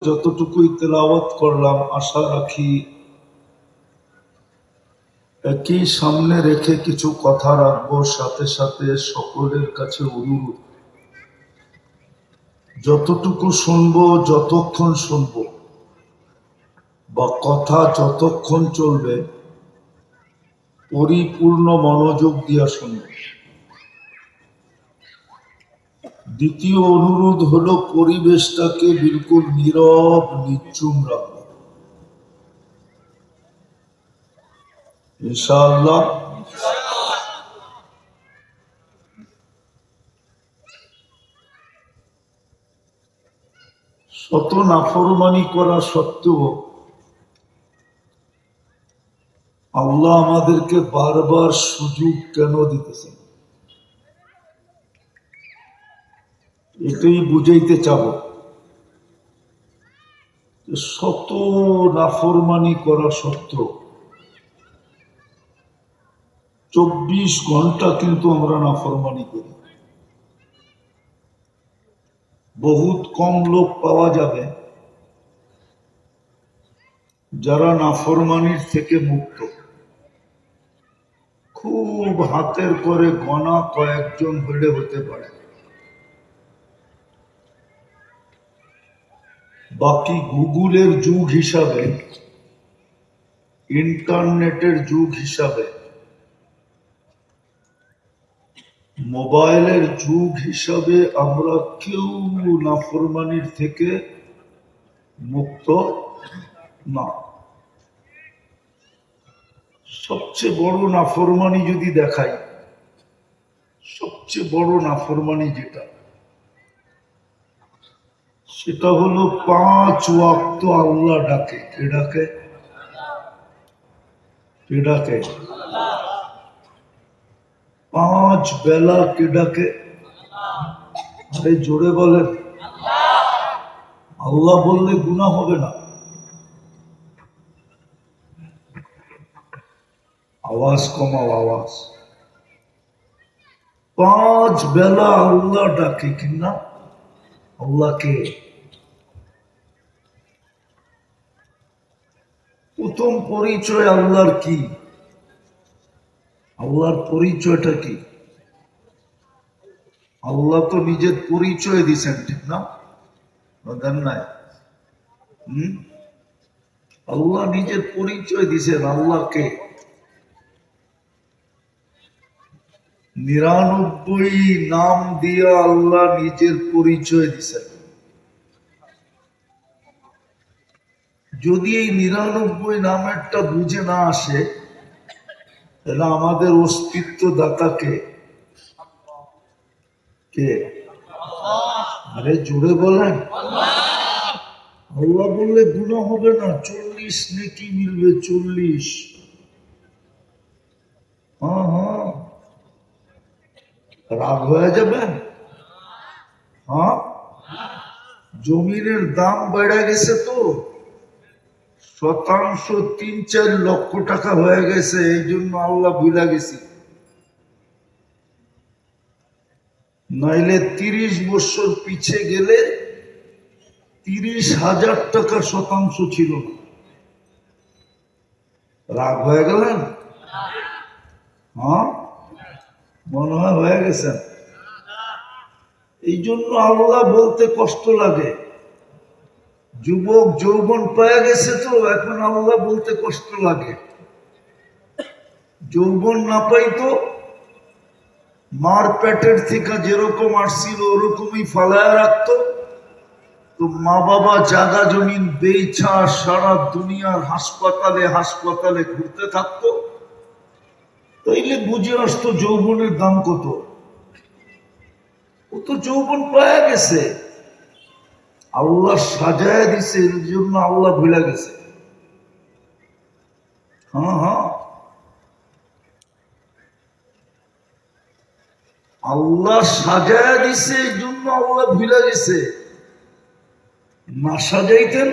যতটুকুই তেলাওয়াত করলাম, আশা রাখি একই সামনে রেখে কিছু কথা রাখবো। সাথে সাথে সকলের কাছে অনুরোধ, যতটুকু শুনবো, যতক্ষণ শুনবো বা কথা যতক্ষণ চলবে, পরিপূর্ণ মনোযোগ দিয়া শুনবো। দ্বিতীয় অনুরোধ হলো পরিবেশটাকে বিলকুল নীরব নিঝুম রাখবো, ইনশাআল্লাহ। শত নাফরমানি করা সত্ত্বেও আল্লাহ আমাদেরকে বারবার সুযোগ কেন দিতেছেন, এটাই বুঝাইতে চাব। শত নাফরমানি করা সত্ত্বেও 24 ঘন্টা কিন্তু আমরা নাফরমানি করি। বহুত কম লোক পাওয়া যাবে যারা নাফরমানির থেকে মুক্ত। খুব হাতের করে গোনা কয়েকজন হলে হতে পারে, বাকি গুগলের যুগ হিসাবে, ইন্টারনেটের যুগ হিসাবে, মোবাইলের যুগ হিসাবে আমরা কেউ নাফরমানির থেকে মুক্ত না। সবচেয়ে বড় নাফরমানি যদি দেখাই, সবচেয়ে বড় নাফরমানি যেটা, সেটা হলো 5 ওয়াক্ত আল্লাহ ডাকে। কে ডাকে? কে ডাকে? 5 বেলা কে ডাকে? আরে জোরে বলেন। আল্লাহ বললে গুনাহ হবে না? আওয়াজ কমাও, আওয়াজ। 5 বেলা আল্লাহ ডাকে কিনা? আল্লাহকে। প্রথম পরিচয় আল্লাহর কি? আল্লাহর পরিচয়টা কি? আল্লাহ তো নিজের পরিচয় দিছেন, ঠিক না? দেন নাই? আল্লাহ নিজের পরিচয় দিছেন। আল্লাহকে 99 নাম দিয়া আল্লাহ নিজের পরিচয় দিছেন। যদি এই 99 নামেরটা বুঝে না আসে, তাহলে আমাদের অস্তিত্ব দাতাকে কে? আরে জোরে বলেন। আল্লাহ বললে গুনাহ হবে না, 40 নেকি মিলবে, 40। হ্যাঁ হ্যাঁ, রাগ হয়ে যাবেন? হ্যাঁ, জমিনের দাম বেড়ে গেছে তো, শতাংশ 3-4 লক্ষ টাকা হয়ে গেছে, এই জন্য আল্লাহ ভুলে গেছি। নাইলে 30 বছর পিছে গেলে 30,000 টাকা শতাংশ ছিল। রাগ হয়ে গেলেন? হ্যাঁ, মনে হয় হয়ে গেছেন। এই জন্য আল্লাহ বলতে কষ্ট লাগে। যুবক যৌবন পেয়ে গেছে তো, এখন আল্লাহ বলতে কষ্ট লাগে। যৌবন না পাইতো, মার পেটের থেকে যেরকম আসছিল ওরকমই ফালায় রাখতো, তো মা বাবা জাগা জমিন বেচা সারা দুনিয়ার হাসপাতালে হাসপাতালে ঘুরতে থাকতো, তাইলে বুঝে আসতো যৌবনের দাম কত। ও তো যৌবন পাওয়া গেছে, আল্লাহ সাজায় দিছে, এর জন্য আল্লাহ ভুলে গেছে। হ্যাঁ হ্যাঁ, আল্লাহ সাজায় দিছে, এই জন্য আল্লাহ ভুলে গেছে। না সাজাইতেন,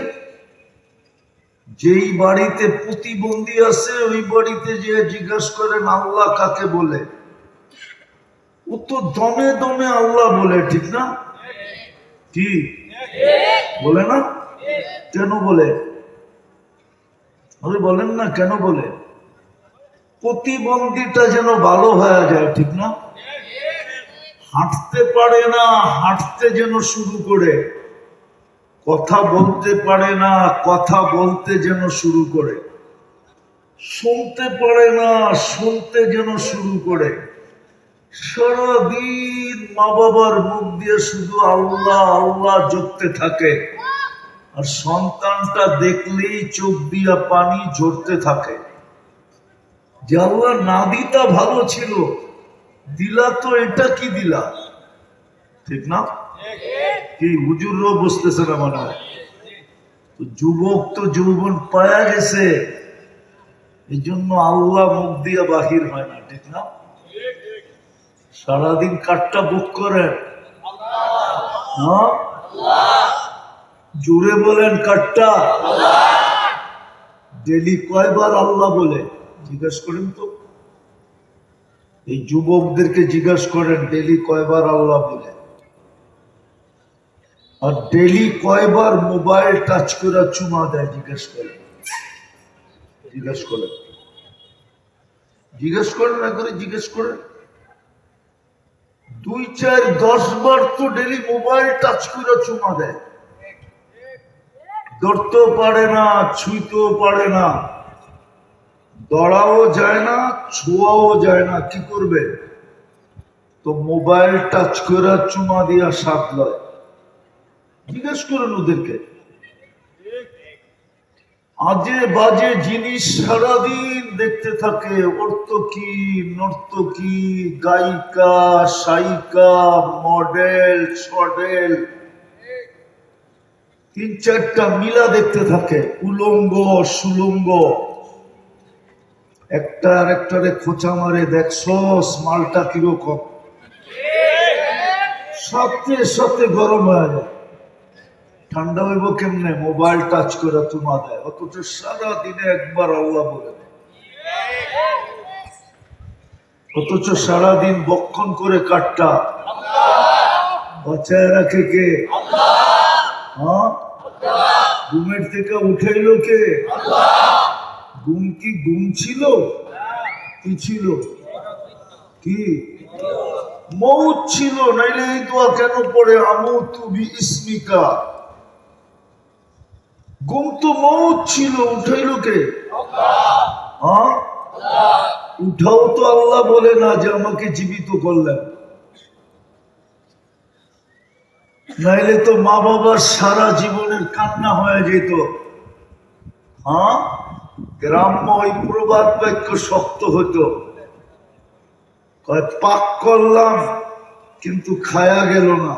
যেই বাড়িতে প্রতিবন্ধী আছে ওই বাড়িতে যে জিজ্ঞাসা করেন আল্লাহ কাকে বলে, ও তো দমে দমে আল্লাহ বলে, ঠিক না? কি বলে না? কেন বলে? আরে বলেন না কেন বলে? প্রতিবন্ধীটা যেন ভালো হয়ে যায়, ঠিক না? হাঁটতে পারে না, হাঁটতে যেন শুরু করে। কথা বলতে পারে না, কথা বলতে যেন শুরু করে। শুনতে পারে না, শুনতে যেন শুরু করে। সারাদিন মা বাবার মুখ দিয়ে শুধু আল্লাহ আল্লাহ জপতে থাকে, আর সন্তানটা দেখলেই চোখ দিয়া পানি ঝরতে থাকে। যে আল্লাহ না দিতা ভালো ছিল, দিলা তো এটা কি দিলা, ঠিক না? কি হুজুররাও বুঝতেছে না মনে হয়? তো যুবক তো যৌবন পায়া গেছে, এই জন্য আল্লাহ মুখ দিয়া বাহির হয় না, ঠিক না? সারাদিন কাঠটা বুক করেন, হ্যাঁ জুড়ে বলেন কাঠটা। ডেলি কয়বার আল্লাহ বলে জিজ্ঞেস করেন তো? এই যুবকদেরকে জিজ্ঞেস করেন ডেলি কয়বার আল্লাহ বলে, আর ডেলি কয়বার মোবাইল টাচ করে চুমা দেয় জিজ্ঞেস করেন। জিজ্ঞেস করেন, জিজ্ঞেস করেন না করে জিজ্ঞেস করেন। 2, 4, 10 বার তো ডেলি মোবাইল টাচ করে চুমা দেয়। ধরতেও পারে না, ছুঁইতেও পারে না, দড়াও যায় না, ছোঁয়াও যায় না। কি করবে? তো মোবাইল টাচ করে চুমা দিয়া স্বাদ লয়। জিজ্ঞেস করেন ওদেরকে। আজে বাজে জিনিস সারাদিন দেখতে থাকে, অর্থকি নর্তকী, গায়িকা, সায়িকা, মডেল, সডেল, 3-4টা মিলা দেখতে থাকে, উলঙ্গ সুলঙ্গ। একটা আর একটারে খোঁচা মারে, দেখছস মালটা কিরকম, সাথে সাথে গরম হয়ে যায়। ঠান্ডা হইব কেমনে? মোবাইল টাচ করে তুমা দেয়, অথচ সারা দিনে একবার আল্লাহ বলে দেয়। অথচ সারাদিন বক্ষণ করে কাটটা বাঁচায় রাখে কে? হ্যাঁ, ঘুমের থেকে উঠাইলো কে? ঘুম কি ঘুম ছিল? কি ছিল? কি মৌত ছিল? নাইলে এই দোয়া কেন পড়ে, আমুতু বিইসমিকা? ঘুম তো মৌত ছিল, উঠাইলো কে? হ্যাঁ, উঠাও তো আল্লাহ বলে না যে আমাকে জীবিত করলেন। নাইলে তো মা বাবার সারা জীবনের কান্না হয়ে যেত। হ্যাঁ, গ্রাম্য ওই প্রবাদ বাক্য শক্ত হতো, পাক করলাম কিন্তু খায়া গেল না,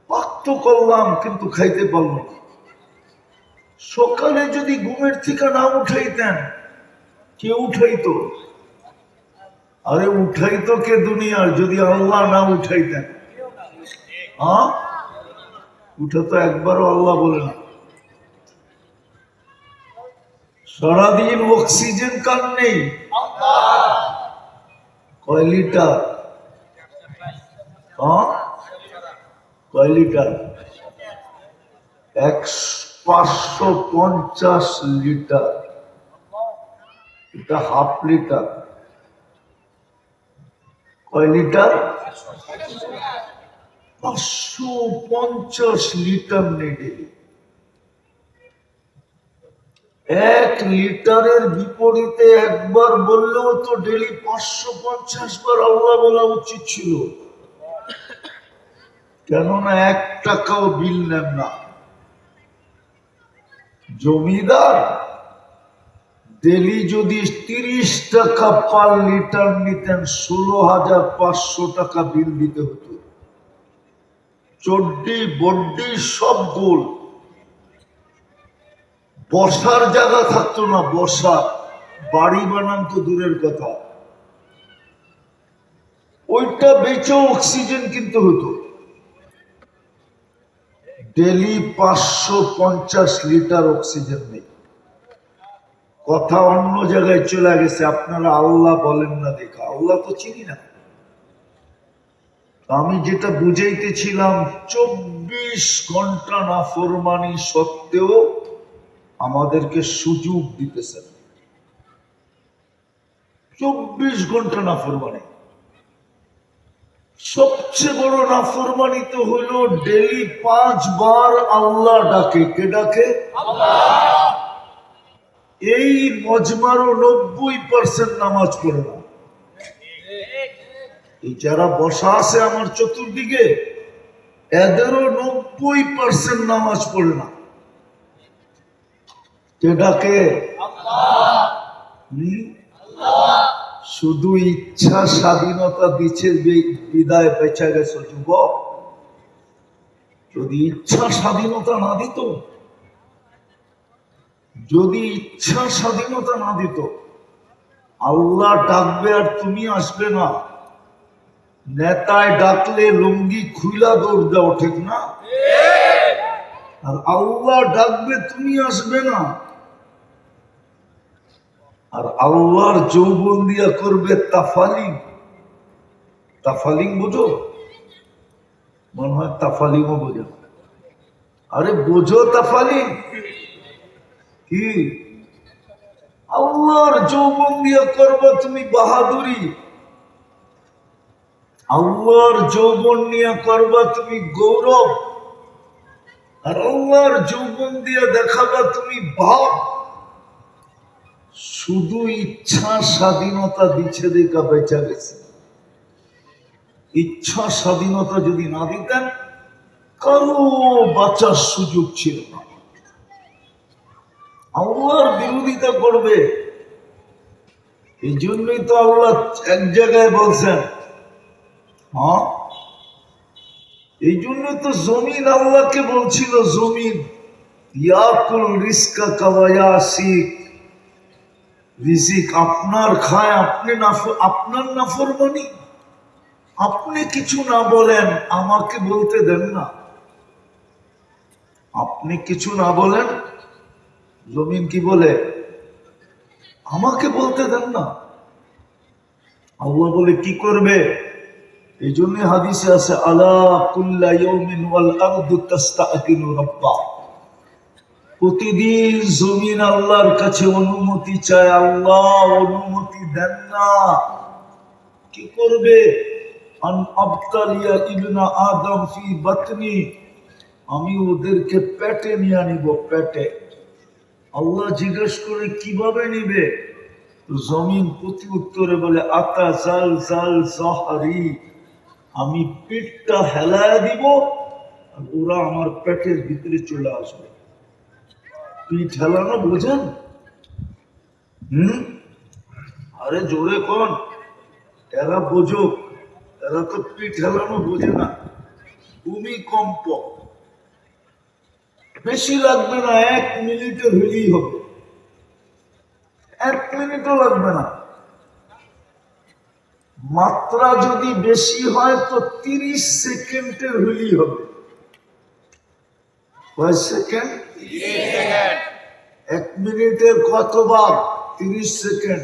পাক তো করলাম কিন্তু খাইতে পারল না। সকালে যদি ঘুমের থেকে না উঠাইতেন, কে উঠাইতো? আরে উঠাইতো কে দুনিয়ার, যদি আল্লাহ না উঠাইতেন? হ্যাঁ, উঠা তো একবারও আল্লাহ বলে না। সারাদিন অক্সিজেন কার নেই? কয় লিটার? কয় লিটার? 550 লিটার। এটা হাফ লিটার। কয় লিটার? 550 লিটার নেই। 1 লিটারের বিপরীতে একবার বললেও তো ডেলি 550 বার আল্লাহ বলা উচিত ছিল। কেননা 1 টাকাও বিল নেন না। জমিদার ডেলি যদি 30 টাকা পার লিটার নিতেন, 16,500 টাকা বিল দিতে হতো। চড্ডি বড্ডি সব গোল, বসার জায়গা থাকতো না। বসা, বাড়ি বানান তো দূরের কথা, ওইটা বেচে অক্সিজেন কিনতে হতো। ডেলি 550 লিটার অক্সিজেন নেই। কথা অন্য জায়গায় চলে গেছে, আপনারা আল্লাহ বলেন না দেখা। আল্লাহ তো চিনি না, আমি যেটা বুঝাইতেছিলাম, 24 ঘন্টা নাফরমানি সত্ত্বেও আমাদেরকে সুযোগ দিতেছেন। 24 ঘন্টা নাফরমানি। সবচেয়ে বড় নাফরমানি তো হলো ডেলি 5 বার আল্লাহ ডাকে। কে ডাকে? এই মজমারও 90% নামাজ পড়ে না। এই যারা বসা আছে আমার চতুর্দিকে, এদেরও 90% নামাজ পড়ে না। কে ডাকে? শুধু ইচ্ছা স্বাধীনতা দিচ্ছে, বিদায় বেঁচে গেছে যুবক। যদি ইচ্ছা স্বাধীনতা না দিত, যদি ইচ্ছা স্বাধীনতা না দিত, আল্লাহ ডাকবে আর তুমি আসবে না। নেতায় ডাকলে লুঙ্গি খুইলা দৌড় দাও, ঠিক না? আর আল্লাহ ডাকবে, তুমি আসবে না। আর আল্লাহর যৌবন দিয়া করবে তাফালিং। তাফালিং বোঝো? মনে হয় তাফালিংও বোঝো। আরে বোঝো তাফালিং কি? আল্লাহর যৌবন দিয়া করবে তুমি বাহাদুরি, আল্লাহর যৌবন নিয়ে করবা তুমি গৌরব, আর আল্লাহর যৌবন দিয়ে দেখাবা তুমি ভাব। শুধু ইচ্ছা স্বাধীনতা দিচ্ছে দেখা বেঁচা গেছে। ইচ্ছা স্বাধীনতা যদি না দিতেন, কারো বাঁচার সুযোগ ছিল না। আল্লাহর বিরোধিতা করবে। এই জন্যই তো আল্লাহ এক জায়গায় বলছেন, হ্যাঁ, এই জন্য তো জমিন আল্লাহকে বলছিল, জমিন ইয়াকুল রিজকা কাওয়ায়াসিক, রিজিক আপনার খায়, আপনি আপনার নাফরমানি। আপনি কিছু না বলেন, আমাকে বলতে দেন না। আপনি কিছু না বলেন, জমিন কি বলে? আমাকে বলতে দেন না। আল্লাহ বলে কি করবে? এই জন্য হাদিসে আছে, আলা কুল্লা ইয়াউমিন ওয়াল আরদু তাস্তাআযিনু রাব্বা। প্রতিদিন জমিন আল্লাহর কাছে অনুমতি চায়, আল্লাহ অনুমতি দেন না। কি করবে? আন আবতালিয়া ইবনা আদম ফি বাতনি, আমি ওদেরকে পেটে নিয়ে নিব, পেটে। আল্লাহ জিজ্ঞেস করে কিভাবে নিবে? জমিন প্রতি উত্তরে বলে, আতা জাল জাল জাহারি, আমি পেটটা হেলায় দিব আর ওরা আমার পেটের ভিতরে চলে আসবে। পিঠ হেলানো বোঝেন? আরে জোরে কোন, এরা বোঝুক। এরা তো পিঠ হেলানো বোঝে না। ভূমিকম্প বেশি লাগবে না, 1 মিনিটে হলেই হবে। 1 মিনিটও লাগবে না। মাত্রা যদি বেশি হয় তো 30 সেকেন্ডের হলেই হবে। কয় সেকেন্ড? 1 মিনিটের কত ভাগ? 30 সেকেন্ড।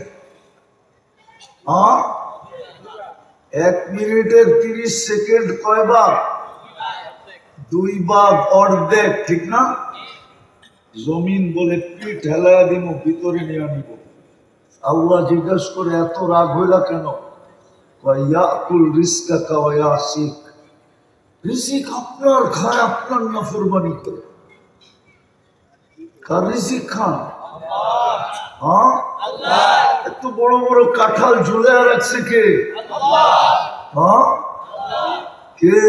1 মিনিটের 30 সেকেন্ড কয় ভাগ? 2 ভাগ, অর্ধেক, ঠিক না? জমিন বলে পিঠ হেলায়া দিব, ভিতরে নিয়ে নিব। আল্লাহ জিজ্ঞাসা করে, এত রাগ হইলা কেন? ইয়াকুল রিজকা কাওয়ায়াসিক, রিজিক আপনার খায়, আপনার নাফরমানি করে। কার রিজিক খান? এত বড় বড় কাঁঠাল ঝুলে রাখছে কে? কে?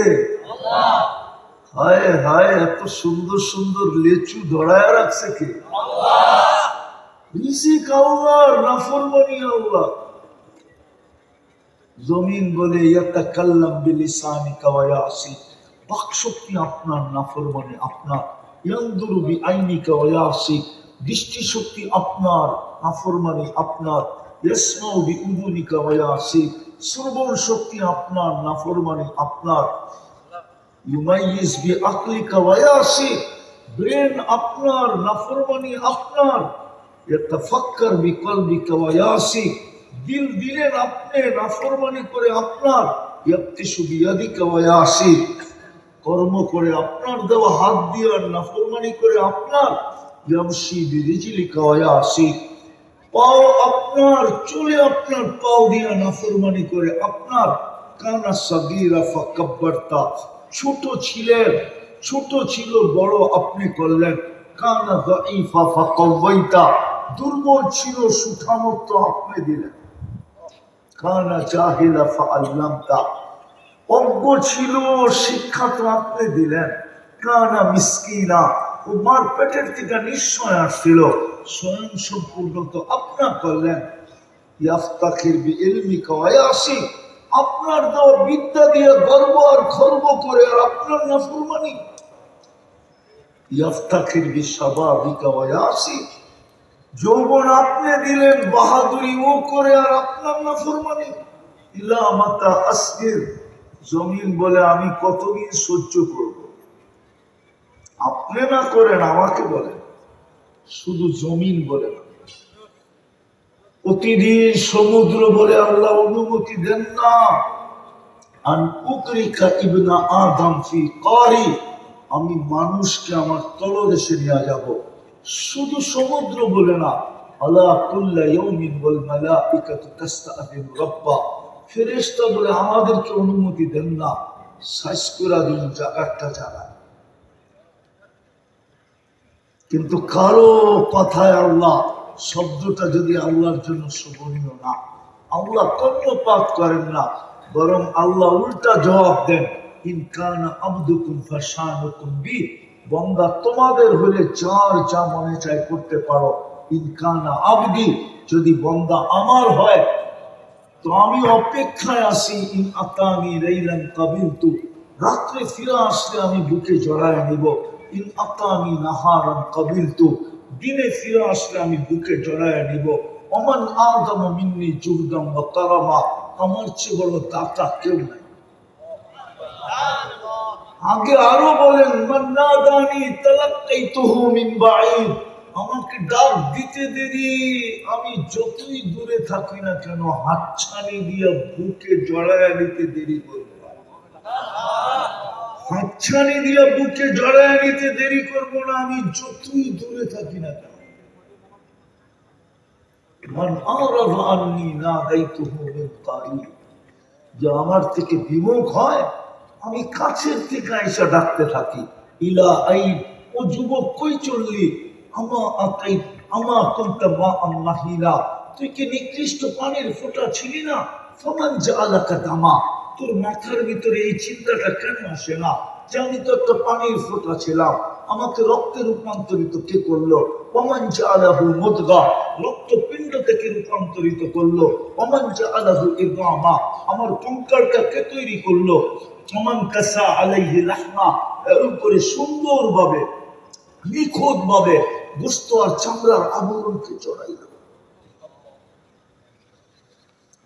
হায় হায়, এত সুন্দর সুন্দর লেচু ধরায় রাখছে কে? রিজিক আল্লাহর, নাফরমানি আল্লাহ। জমিন বলে, ইয়াতাকাল্লাম বিলিসানিকা ওয়া ইয়াসিক, বাক শক্তি আপনার, নাফরমানি আপনার। ইয়ানজুরু বিআইনিকা ওয়া ইয়াসিক, দৃষ্টি শক্তি আপনার, নাফরমানি আপনার। ইয়াসমাউ বিউযুনিকা ওয়া ইয়াসিক, শ্রবণ শক্তি আপনার, নাফরমানি আপনার। ইউমাইয়িজ বিআকলিকা ওয়া ইয়াসিক, ব্রেন আপনার, নাফরমানি আপনার। ইয়াতাফাক্কার বিকলবিকা ওয়া ইয়াসিক, দিল দিলেন আপনি, নাফরমানি করে আপনার। ইয়াক্তিশু বিয়াদিকা ওয়া ইয়াসিক, কর্ম করে আপনার দেওয়া হাত দিয়ে আর নাফরমানি করে আপনার, ইয়ামশি বিরিজলিকা ওয়া ইয়াসিক, পাও আপনার চলে আপনার পাও দিয়া নাফরমানি করে আপনার, কানা সাগীরা ফাকাব্বারতা, ছোট ছিলেন ছোট ছিল বড় আপনি করলেন, কানা যায়ীফা ফাকাওয়াইতা, দুর্বল ছিল সুঠামত্ব আপনি দিলেন, কানা জাহিলা ফাআল্লামতা, অজ্ঞ ছিল শিক্ষা তো আপনি দিলেন, কানা মিসকিনা, ও মার পেটের থেকে নিশ্চয় আসছিল, স্বয়ং সম্পূর্ণ তো আপনার করলেন, ইয়াফতাখির বিইলমিকা ওয়া ইয়াসি, আপনার দেওয়া বিদ্যা দিয়ে গর্ব আর খর্ব করে আর আপনার নাফরমানি, ইয়াফতাখির বিশাবাবিকা ওয়া ইয়াসি, যৌবন আপনি দিলেন বাহাদুরি ও করে আর আপনার নাফরমানি, ইলা মাতা আসবির, জমিন বলে আমি কতদিন সহ্য করব, আপনি না করেন আমাকে বলেন, শুধু জমিন বলে না, প্রতিদিন সমুদ্র বলে আল্লাহ অনুমতি দেন না, আন উকরিকা ইবনা আদম ফি কারি, আমি মানুষকে আমার তলদেশে নিয়ে যাব, শুধু সমুদ্র বলে না, আলা কুল্লা ইয়াউমিন ওয়াল মালাইকাতু তাস্তাযিনু রাব্বা, ফেরেশতা বলে আমাদেরকে অনুমতি দেন না, সাইজ করে দিন জায়গাটা জায়গায়, কিন্তু কারো কথায় আল্লাহ শব্দটা যদি আল্লাহর জন্য শোভনীয় না, আল্লাহ কর্ণপাত করেন না, বরং আল্লাহ উল্টা জবাব দেন, ইন কানা আবদুকুম ফাশানুকুম বি, বান্দা তোমাদের হলে যার যা মনে চায় করতে পারো, ইন কানা আবদি, যদি বান্দা আমার হয় তো আমি অপেক্ষায় আছি, ইন আতানি লাইলান কাবিলতু, রাত্রে ফিরে আসলে আমি বুকে জড়ায় নিব, ইন আতানি নাহারান কাবিলতু, দিনে ফিরে আসলে আমি বুকে জড়ায় নিব, ওমান আদম মিন্নি জুহদাম ওয়া কারামা, আমার চেয়ে বড় দাতা কেউ নাই। আগে আরো বলেন, মান নাদানি তালাক্কাইতুহু মিন বাঈদ, আমাকে ডাক দিতে দেরি, আমি যতই দূরে থাকি না কেন হাতছানি দিয়ে বুকে জড়ায় নিতে দেরি করব, হাতছানি দিয়ে বুকে জড়ায় নিতে দেরি করব না, আমি যতই দূরে থাকি না কেন। মান আরাদা আন্নী নাদাইতুহু মিন কারীব, যে আমার থেকে বিমুখ হয় আমি কাছের থেকে আইসা ডাকতে থাকি, ইলা আইন, ও যুবক কই চললি, আমা আকাই আমা কুনতা মা মাহিলা, তুই কি নিকৃষ্ট পানির ফোঁটা ছিলি না, ফামান জাআলাকা দামা, তোর মাথার ভিতরে এই চিন্তাটা কেন আসে না যে আমি তো একটা পানির ফোঁটা ছিলাম, আমাকে রক্তে রূপান্তরিত কে করলো, ওমান জাআলাহু মুদগা, রক্তপিণ্ড থেকে রূপান্তরিত করলো, ওমান জাআলাহু ইদামা, আমার কঙ্কালটা কে তৈরি করলো, ওমান কাসা আলাইহি লাহমা, এর উপরে সুন্দরভাবে নিখুঁত ভাবে গোশত আর চামড়ার আবরণকে চড়াইল।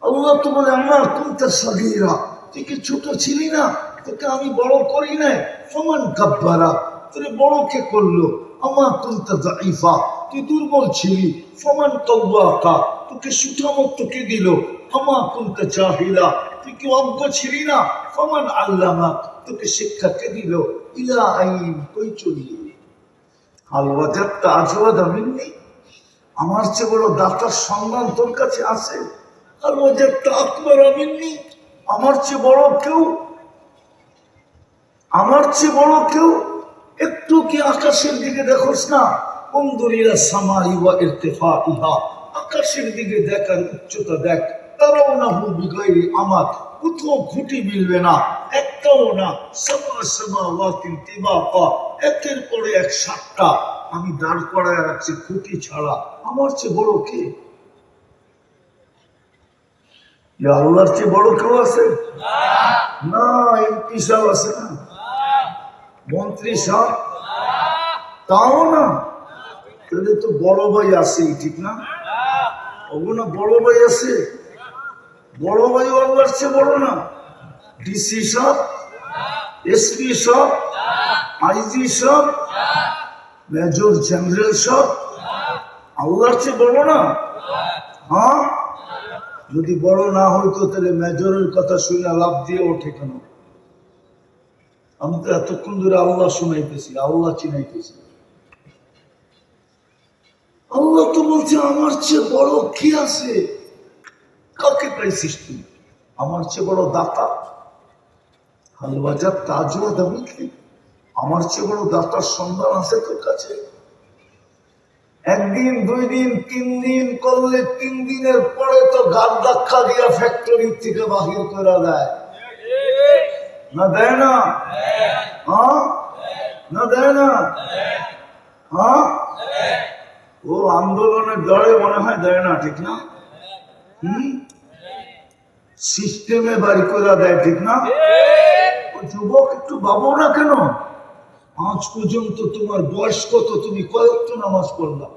আল্লাহ তো বলে, আমার কুনতা সাগীরা, তুই কি ছোট ছিলি না, তোকে আমি বড় করি নাই, ফামান কাব্বারা, তোরে বড় কে করলো, আমার কুনতা যায়ীফা, তুই দুর্বল ছিলি, ফামান কাওয়াকা, তোকে সুঠামত্ব কে দিল, আমার কুনতা জাহিলা, তুই কি অজ্ঞ ছিলি না, ফামান আল্লামাক, তোকে শিক্ষা কে দিল, ইলা আইন, কই চলিয়ে, হাল ওয়াজাদতা আজওয়াদা মিন্নি, আমার চেয়ে বড় দাতার সম্মান তোর কাছে আছে, হাল ওয়াজাদতা আকবারা মিন্নি, আমার চেয়ে বড় কেউ, আমার চেয়ে বড় কেউ, একটু কি আকাশের দিকে দেখোস না, উনদুর ইলা সামাই ওয়া ইরতিফাইহা, আকাশের দিকে দেখার উচ্চতা দেখ, তারাউনাহু বিগাইরি আমাদ, কোথাও খুঁটি মিলবে না, একটাও না, সামা সামাওয়াতিন তিবাকা, একের পরে এক সাতটা আমি দাঁড় করায় রাখছি খুঁটি ছাড়া, আমার চেয়ে বড় কে? আল্লাহর চেয়ে বড় কেউ আছে না? এমপি সাহেব আছে না, মন্ত্রী সাহেব, তাও না, তাহলে তো বড় ভাই আছে, ঠিক না? ওগুলো বড় ভাই আছে, বড় ভাই আল্লাহর চেয়ে বড় না? ডিসি সাহেব, এসপি সাহেব, আইজি সাহেব, মেজর জেনারেল সাহেব আল্লাহর চেয়ে বড় না? হ্যাঁ, যদি বড় না হইতো তাহলে মেজরের কথা শুনে লাভ দিয়ে ওঠে কেন? আমি তো এতক্ষণ ধরে আল্লাহ শুনাইতেছি, আল্লাহ চিনাইতেছি। আল্লাহ তো বলছে আমার চেয়ে বড় কি আছে? কাকে পাইছিস তুই? আমার চেয়ে বড় দাতা হালবাজার তাজুয়া দামি কি? আমার চেয়ে বড় দাতার সন্ধান আছে তোর কাছে? একদিন, 2 দিন, 3 দিন করলে 3 দিনের পরে তো গার ধাক্কা দিয়া ফ্যাক্টরি থেকে বাহির করে দেয়, না দেয় না? হ্যাঁ, না দেয় না? হ্যাঁ, ও আন্দোলনের ডরে মনে হয় দেয় না, ঠিক না? সিস্টেমে বাড়ি করে দেয়, ঠিক না? ও যুবক একটু ভাবো না কেন? আজ পর্যন্ত তোমার বয়স কত? তুমি কয়েকটা নামাজ পড়লা?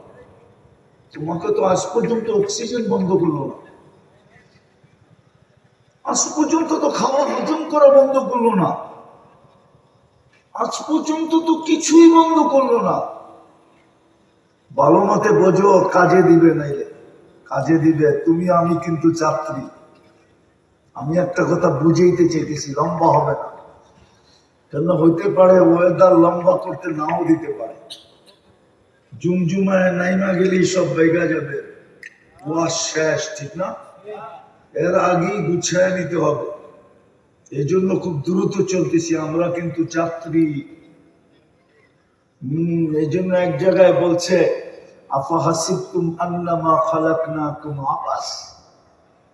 তোমাকে তো আজ পর্যন্ত অক্সিজেন বন্ধ করলো না, আজ পর্যন্ত তো খাওয়া হজম করা বন্ধ করলো না, আজ পর্যন্ত তো কিছুই বন্ধ করলো না। ভালো মতে বোঝো, কাজে দিবে নাইলে কাজে দিবে। তুমি আমি কিন্তু যাত্রী। আমি একটা কথা বুঝাইতে চেয়েছি, লম্বা হবে না কেন? হইতে পারে ওয়েদার লম্বা করতে নাও দিতে পারে। জুমজুমায় নাইমা গেলেই সব বেগা যাবে, ওয়াজ শেষ, ঠিক না? এর আগেই গুছায় নিতে হবে। এই জন্য খুব দ্রুত চলতেছি, আমরা কিন্তু যাত্রী। এই জন্য এক জায়গায় বলছে আফাহাসিবতুম আন্নামা খালাকনাকুম আবাস,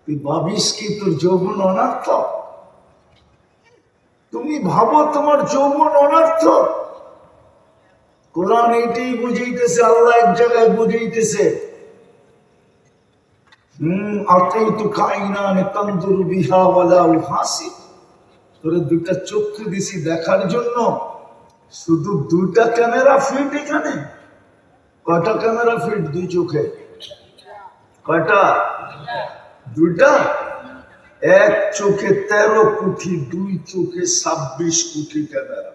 তুই ভাবিস কি তোর যৌবন অনর্থ? তুমি ভাবো তোমার যৌবন অনর্থ? কোরআন এইটাই বুঝাইতেছে, আল্লাহ এক জায়গায় বুঝাইতেছে আতাইতুকা আইনানি তানজুরু বিহা ওয়ালা উহাসিব, তোরে 2টা চক্ষু দিছি দেখার জন্য। শুধু 2টা ক্যামেরা ফিট এখানে? কয়টা ক্যামেরা ফিট 2 চোখে? কয়টা? 2টা। এক চোখে 13 কোটি, 2 চোখে 26 কোটি ক্যামেরা।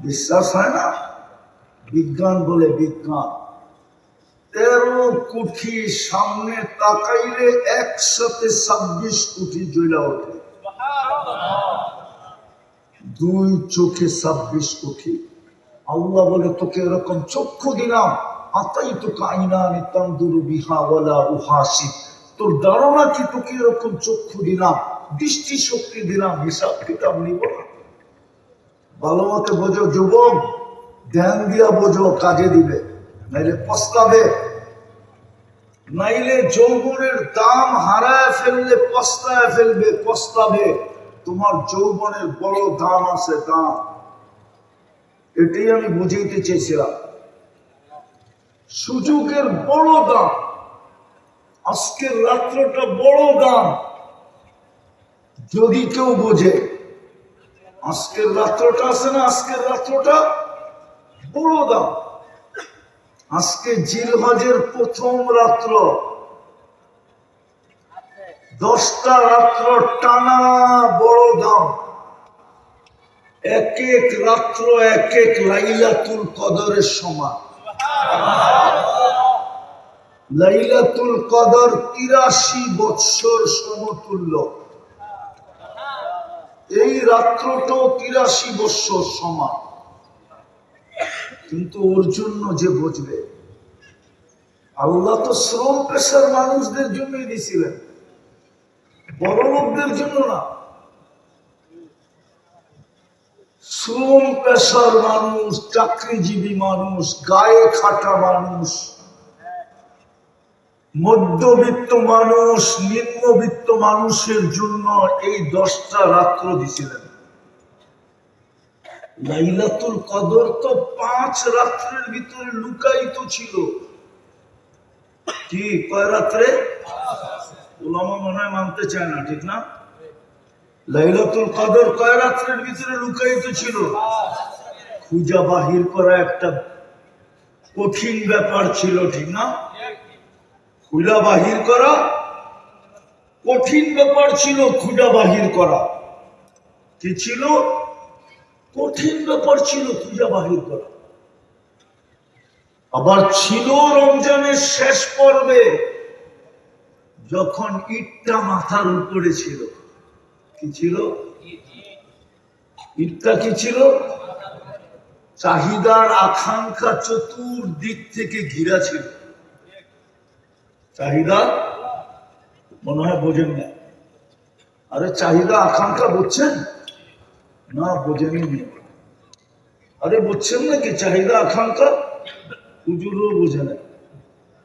বিশ্বাস হয় না? বিজ্ঞান বলে, বিজ্ঞান। 13 কোটি সামনে তাকাইলে একসাথে 26 কোটি জ্বলা ওঠে। 2 চোখে 26 কোটি। আল্লাহ বলে তোকে এরকম চক্ষু দিলাম, আতাইতুকা আইনানি তানজুরু বিহা ওয়ালা উহাসিব, তোর ধারণা কি তোকে এরকম চক্ষু দিলাম, দৃষ্টি শক্তি দিলাম, হিসাব কিতাব নিব না? ভালো মতে বোঝো যুবক, ধ্যান দিয়া বোঝো, কাজে দিবে, নাইলে পস্তাবে। নাইলে যৌবনের দাম হারায় ফেললে পস্তায় ফেলবে, পস্তাবে। তোমার যৌবনের বড় দাম আছে, দাম। এটাই আমি বুঝাইতে চেয়েছিলাম। সুযোগের বড় দাম, আজকের রাত্রটা বড় দাম। যদি কেউ বোঝে, আজকের রাত্রটা আছে না, আজকের রাত্রটা বড় দাম। আজকে জিলহজের প্রথম রাত্র, 10টা রাত্র টানা বড় দাম। এক এক রাত্র এক এক লাইলাতুল কদরের সমান। লাইলাতুল কদর 83 বৎসর সমতুল্য। এই রাত্রটাও 83 বৎসর সমান। কিন্তু ওর জন্য যে বুঝবে, আল্লাহ তো শ্রম পেশার মানুষদের জন্যই দিয়েছিলেন, বড় লোকদের জন্য না। শ্রম পেশার মানুষ, চাকরিজীবী মানুষ, গায়ে খাটা মানুষ, মধ্যবিত্ত মানুষ, নিম্নবিত্ত মানুষের জন্য এই 10টা রাত্র দিছিলেন। লাইলাতুল কদর তো 5 রাত্রের ভিতরে লুকায়িত ছিল। কি কয় রাত্রে? উলামা মনে হয় মানতে চায় না, ঠিক না? লাইলাতুল কদর কয় রাত্রের ভিতরে লুকায়িত ছিল? খুঁজা বাহির করা একটা কঠিন ব্যাপার ছিল, ঠিক না? খুঁজা বাহির করা কঠিন ব্যাপার ছিল। খুঁজা বাহির করা কি ছিল? কঠিন ব্যাপার ছিল খুঁজা বাহির করা। আবার ছিল রমজানের শেষ পর্বে যখন ইটটা মাথার উপরে ছিল, কি ছিল? ইটটা কি ছিল? চাহিদার আকাঙ্ক্ষা চতুর্দিক থেকে ঘিরা ছিল। চাহিদা মনে হয় বোঝেন না। আরে চাহিদা আকাঙ্ক্ষা বুঝছেন না? বোঝেনি। আরে বুঝছেন নাকি চাহিদা আকাঙ্ক্ষা? হুজুরও বোঝে না।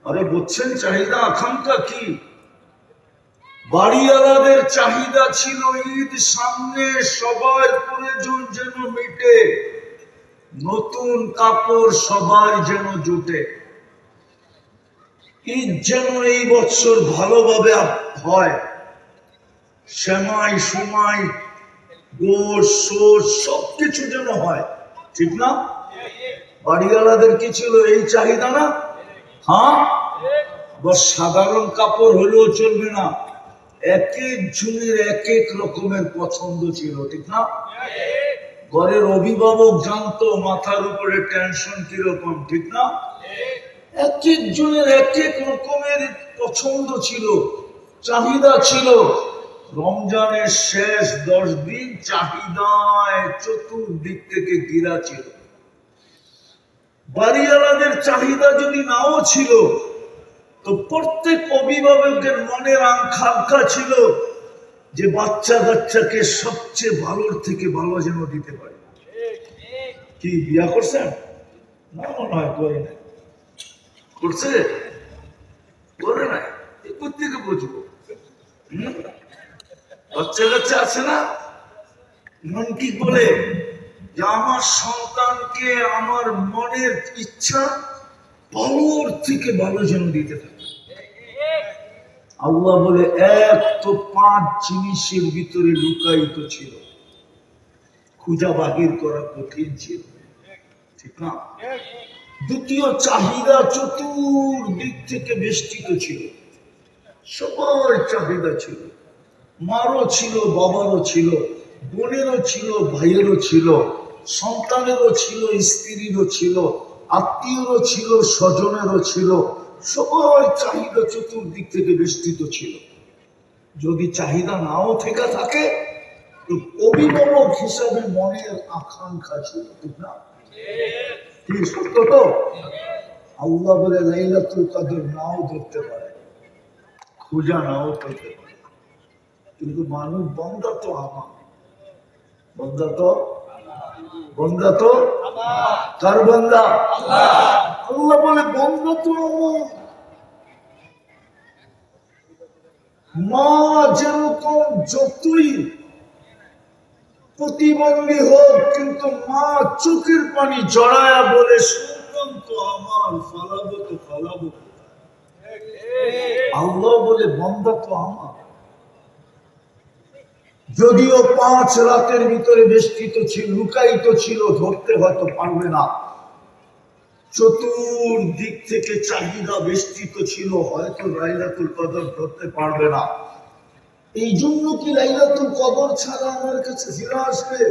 আরে বুঝছেন চাহিদা আকাঙ্ক্ষা কি? বাড়িওয়ালাদের চাহিদা ছিল ঈদ সামনে, সবার প্রয়োজন যেন মিটে, নতুন কাপড় সবার যেন জুটে, ঈদ যেন এই বছর ভালোভাবে হয়, সেমাই সুমাই গোশ সোস সবকিছু যেন হয়, ঠিক না? বাড়িওয়ালাদের কি ছিল? এই চাহিদা না? হ্যাঁ, বস সাধারণ কাপড় হলেও চলবে না, এক এক জনের এক এক রকমের পছন্দ ছিল, ঠিক না? ঘরের অভিভাবক জানতো মাথার উপরে টেনশন কিরকম, ঠিক না? এক এক জনের এক এক রকমের পছন্দ ছিল, চাহিদা ছিল। রমজানের শেষ 10 দিন চাহিদায় চতুর্দিক থেকে ঘেরা ছিল। বাড়িওয়ালাদের চাহিদা যদি নাও ছিল, তো প্রত্যেক অভিভাবকের মনের আকাঙ্ক্ষা ছিল যে বাচ্চা কাচ্চাকে সবচেয়ে ভালোর থেকে ভালো যেন দিতে পারে। কি বিয়া করছেন? না, মনে হয় করে নাই। করছে? করে নাই। কোথেকে বুঝবো? বাচ্চা কাচ্চা আছে না, মন কি বলে যে আমার সন্তানকে আমার মনের ইচ্ছা ভালোর থেকে ভালো যেন দিতে থাকে। আল্লাহ বলে এক তো 5 জিনিসের ভিতরে লুকায়িত ছিল, খুঁজা বাহির করা কঠিন ছিল, ঠিক না? দ্বিতীয়, চাহিদা চতুর্দিক থেকে বেষ্টিত ছিল, সবার চাহিদা ছিল, মারও ছিল, বাবারও ছিল, বোনেরও ছিল, ভাইয়েরও ছিল, সন্তানেরও ছিল, স্ত্রীরও ছিল, আত্মীয়রও ছিল, স্বজনেরও ছিল, সবার চাহিদা চতুর্দিক থেকে বেষ্টিত ছিল। যদি চাহিদা নাও থেকে থাকে, তো অভিভাবক হিসাবে মনের আকাঙ্ক্ষা ছিল, ঠিক না? কি সত্য তো? আল্লাহ বলে লাইলাতুল কদর নাও ধরতে পারে, খুঁজা নাও পেতে পারে, কিন্তু মানুষ বন্দা তো আমার, বন্দা তো কার বন্দা? আল্লাহ বলে বন্দা তো আমার। মা যেরকম যতই প্রতিবন্ধী হোক, কিন্তু মা চোখের পানি জড়ায়া বলে সন্তান তো আমার, ফালাবো তো ফালাবো। আল্লাহ বলে বন্দা তো আমার। যদিও 5 রাতের ভিতরে বেষ্টিত ছিল, লুকায়িত ছিল, ধরতে হয়তো পারবে না, চতুর্দিক থেকে চাহিদা বেষ্টিত ছিল, হয়তো লাইলাতুল কদর ধরতে পারবে না। এই জন্য কি লাইলাতুল কদর ছাড়া আমার কাছে ফিরে আসবে?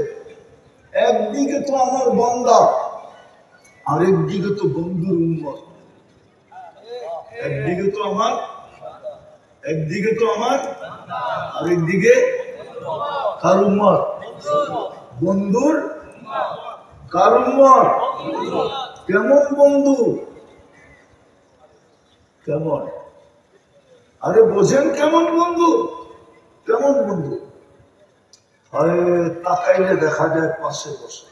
একদিকে তো আমার বান্দা, আরেকদিকে তো বন্ধুর উম্মত। একদিকে তো আমার আরেকদিকে কার উম্মত? বন্ধুর। কার উম্মত? কেমন বন্ধু? কেমন? আরে বোঝেন কেমন বন্ধু? কেমন বন্ধু? আরে তাকাইলে দেখা যায় পাশে বসে।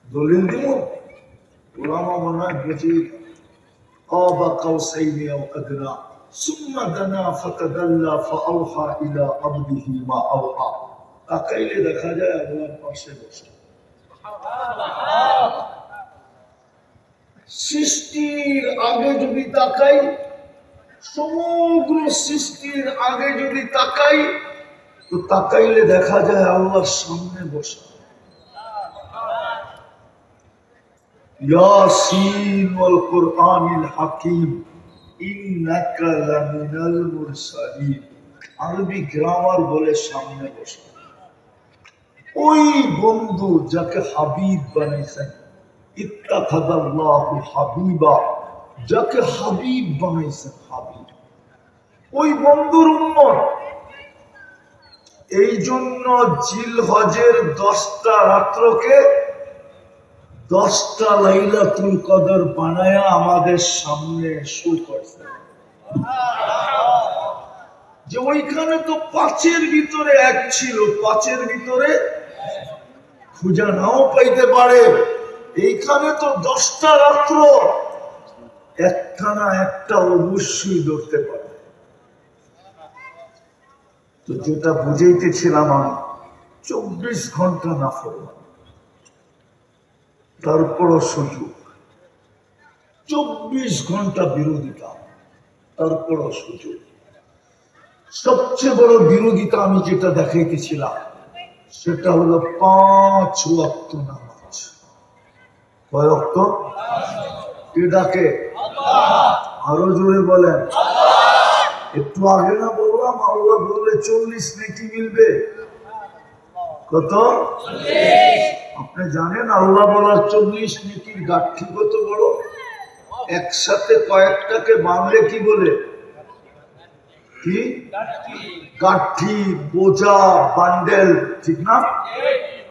দলিল দিব? ওলামা মনে হয় বুঝি قاب قوسين أو أدنى ثم دنا فتدلى فأوحى إلى عبده ما أوحى। তাকাইলে দেখা যায় আল্লাহর পাশে বসে। সৃষ্টির আগে যদি তাকাই, সমগ্র সৃষ্টির আগে যদি তাকাই, তো তাকাইলে দেখা যায় আল্লাহর সামনে বসে। ইয়াসিন ওয়াল কুরআনিল হাকিম ইন্নাকা লামিনাল মুরসালিন। আরবি গ্রামার বলে সামনে বসে। ওই বন্ধু যাকে হাবিব বানাইছেন, ইত্তাখাযাল্লাহু হাবিবা, যাকে হাবিব বানাইছেন, হাবিব। ওই বন্ধুর উম্মত। এই জন্য জিলহজের 10টা রাত্রকে 10টা লাইলাতুল কদর বানায়া আমাদের সামনে শো করছে, যে ওইখানে তো 5-এর ভিতরে 1 ছিল, 5-এর ভিতরে খুঁজা নাও পাইতে পারে। এইখানে তো 10টা রাত্র, একখানা একটা অবশ্যই ধরতে পারে। তো যেটা বুঝাইতেছিলাম আমি, 24 ঘন্টা নাফরমানি, তারপরও সুযোগ, 24 ঘন্টা বিরোধিতা, তারপরও সুযোগ। সবচেয়ে বড় বিরোধিতা আমি যেটা দেখাইতেছিলাম সেটা হলো 5 ওয়াক্ত নামাজ। কয় ওয়াক্ত? কে ডাকে? আরো জোরে বলেন। একটু আগে না বললাম আল্লাহ বললে 40 নেকি মিলবে? কত? আপনি জানেন আল্লাহ বলার 40 নেকির গাঠি কত বড়? একসাথে কয়েকটাকে বাংলে কি বলে? কি গাঠি, বোঝা, বান্ডেল, ঠিক না?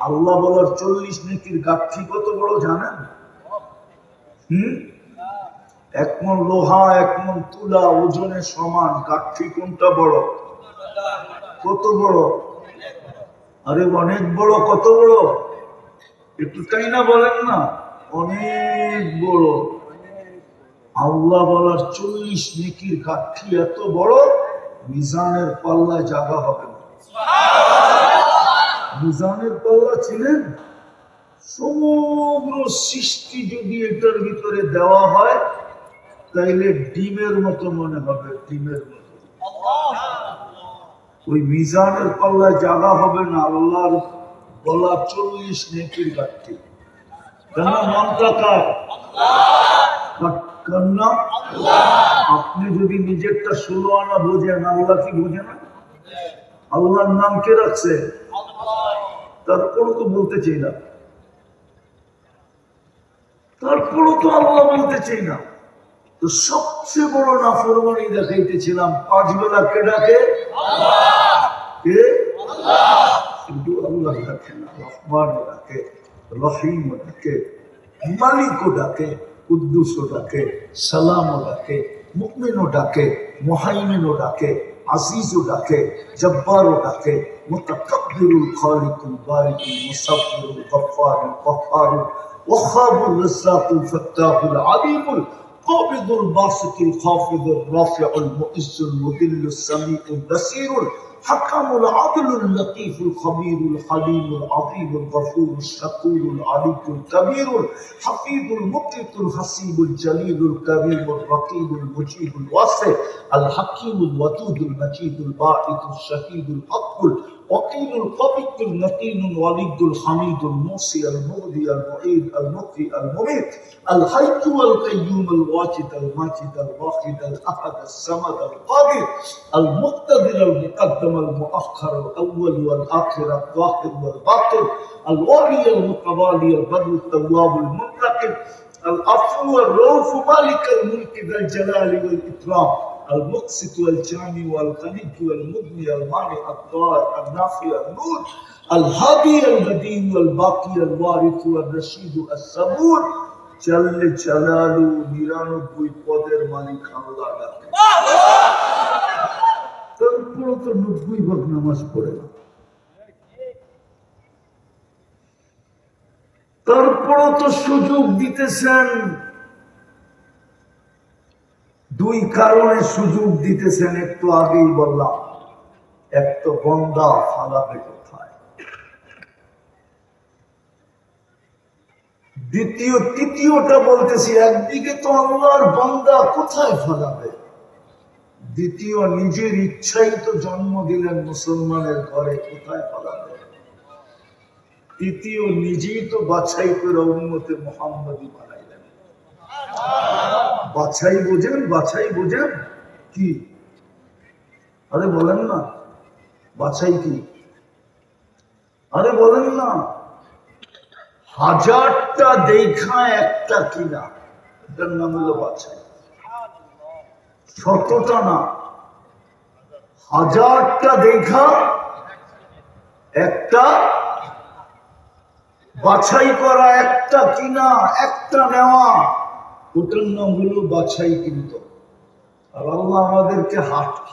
আল্লাহ বলার 40 নেকির গাঠি কত বড় জানেন? 1 মণ লোহা 1 মণ তুলা ওজনে সমান। গাঠি কোনটা বড়? কত বড়? আরে অনেক বড়। কত বড়? একটু তাই না বলেন না? অনেক বড়। আল্লাহ বলার 40 নেকির গাঠি এত বড়, মিজানের পাল্লায় জায়গা হবে না। মিজানের পাল্লা ছিলেন, সমগ্র সৃষ্টি যদি এটার ভিতরে দেওয়া হয় তাইলে ডিমের মতো মনে হবে, ডিমের মতো। ওই মিজানের পাল্লায় জায়গা হবে না আল্লাহর বলা 40 নেকির গাঠি। কেন? নামটা কার? কান্না। আপনি যদি নিজেরটা 16 আনা বোঝেন, আল্লাহ কি বোঝে না? আল্লাহর নাম কে রাখছে? তারপরও তো বলতে চাই না, তারপরও তো আল্লাহ বলতে চাই না। তো সবচেয়ে বড় নাফরমানি দেখাইতেছিলাম, 5 বেলা কে ডাকে? কে? শুধু আল্লাহ ডাকে না, রহমান ডাকে, রহিম ডাকে, মালিকও ডাকে, কুদ্দুসও ডাকে, সালামও ডাকে, মুমিনও ডাকে, মুহাইমিনও ডাকে, আজিজও ডাকে, জব্বারও ডাকে, মুতাকাব্বিরুল খালিকুল বারিকুল মুসাব্বিরুল গফফারুল কহ্হারুল ওয়াহাবুর রাজ্জাকুল ফাত্তাহুল আলিমুল قابض الباسط الخافض الرافع المؤز المذل السميع البصير حكم العدل اللطيف الخبير الحليم العظيم الغفور الشكور العلي الكبير الحفيظ المقيت الحسيب الجليل الكريم الرقيب المجيب الواسع الحكيم الودود المجيد الباعث الشهيد الحق وقيل القبيط المتين الوليد الحميد الموصي المغني المعيد المحيي المميت الحي والقيوم الواجد الماجد الواحد الاحد الصمد القادر المقتدر المقدم المؤخر الاول والاخر الظاهر والباطن الوالي المتوالي البر التواب المنتقم العفو الرؤوف مالك الملك ذا الجلال والاكرام المقسط والجاني والغني والمغني المانع الضار النافع النور الهادي البديع والباقي الوارث والرشيد الصبور جل جلاله 99 পদের মালিক আল্লাহ ডাকে। তারপর তো 90 ভাগ নামাজ পড়ে না, তারপর তো সুযোগ দিতেছেন। 2 কারণে সুযোগ দিতেছেন, একটু আগেই বললাম। এক তো বন্দা ফালাবে কোথায়, তৃতীয়টা বলতেছি, একদিকে তো আল্লাহর বান্দা কোথায় ফালাবে, দ্বিতীয় নিজের ইচ্ছাই তো জন্ম দিলেন মুসলমানের ঘরে, কোথায় ফালাবে, তৃতীয় নিজেই তো বাছাই করে উম্মতে মুহাম্মাদি বানাইলেন। বাছাই বোঝেন? বাছাই বোঝেন কি? আরে বলেন না, বাছাই কি? আরে বলেন না। 1000টা দেখা একটা কিনা, এটার নাম হলো বাছাই। 100টা না, হাজারটা দেখা একটা বাছাই করা, একটা কিনা, একটা নেওয়া, ওটার নাম হলো বাছাই। কিন্তু আর আল্লাহ আমাদেরকে